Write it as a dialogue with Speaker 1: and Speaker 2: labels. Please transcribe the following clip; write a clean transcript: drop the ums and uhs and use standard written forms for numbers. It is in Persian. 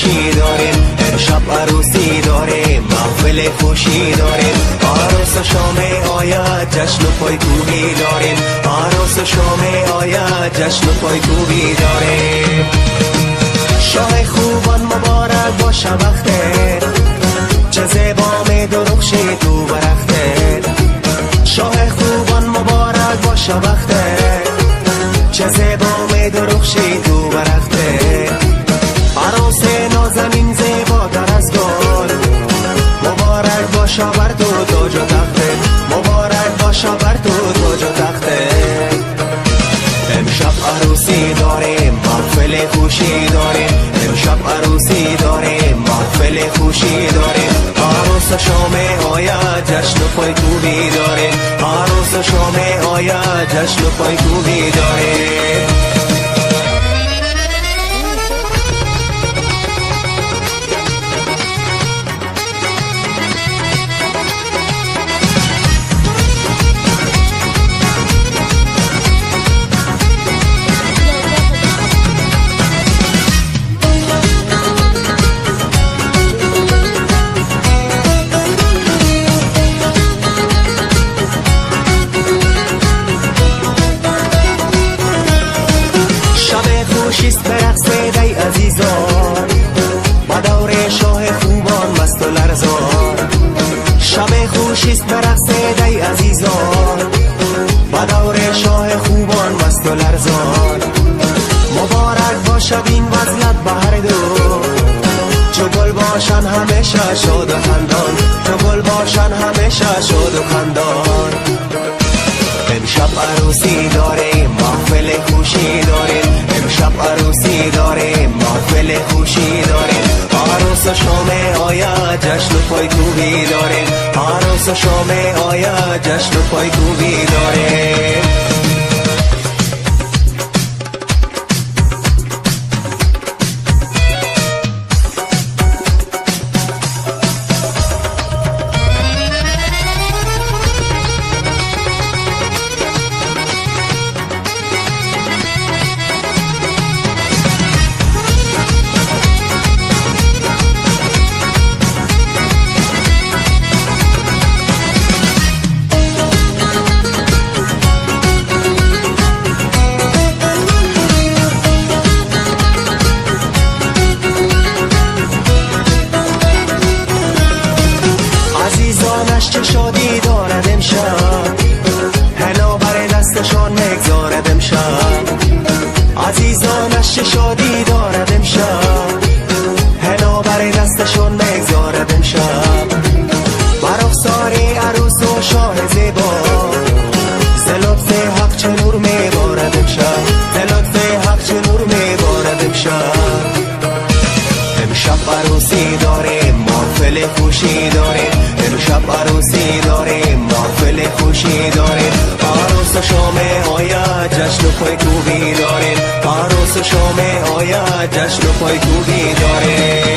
Speaker 1: خوشی داریم، امشب عروسی داریم، محفل خوشی داریم. عروس شام آید جشن و پایکوبی داریم، عروس شام آید جشن و پایکوبی داریم. شاه خوبان مبارک باشه وقته، چه زیبا می درخشی تو برخته. شاه خوبان مبارک باشه وقته، چه زیبا می درخشی تو برخته. عروس نازنین زیباتر از گل، مبارک باشه بر تو تاج و تخته، مبارک باشه بر تو تاج و تخته. امشب عروسی داریم، محفل خوشی داریم، امشب عروسی داریم، محفل خوشی داریم. عروس شام آید جشن و پایکوبی داریم، عروس شام آید جشن و پایکوبی داریم. خوشیست برقصید ای عزیزان، با دور شاه خوبان مست و لرزان. شب خوشیست برقصید ای عزیزان، با دور شاه خوبان مست و لرزان. مبارک باشد این وصلت به هر دو، چو گل باشن همیشه شاد و خندان، چو گل باشن همیشه شاد و خندان. امشب عروسی داریم، محفل خوشی داریم، امشب عروسی داریم، محفل خوشی داریم. عروس شام آید جشن و پایکوبی داریم، عروس شام آید جشن و پایکوبی داریم. چه شادی دارد امشب، حنا بر دستشان مگذارد امشب. عزیزانش چه شادی دارد امشب، حنا بر دستشان مگذارد امشب. بر رخسار عروس و شاه زیبا، ز لطف حق چه نور میبارد امشب، ز لطف حق چه نور میبارد امشب. امشب عروسی داریم، محفل خوشی داریم، امشب عروسی داریم، محفل خوشی داریم. عروس شام آید جشن و پایکوبی داریم، عروس شام آید جشن و پایکوبی داریم.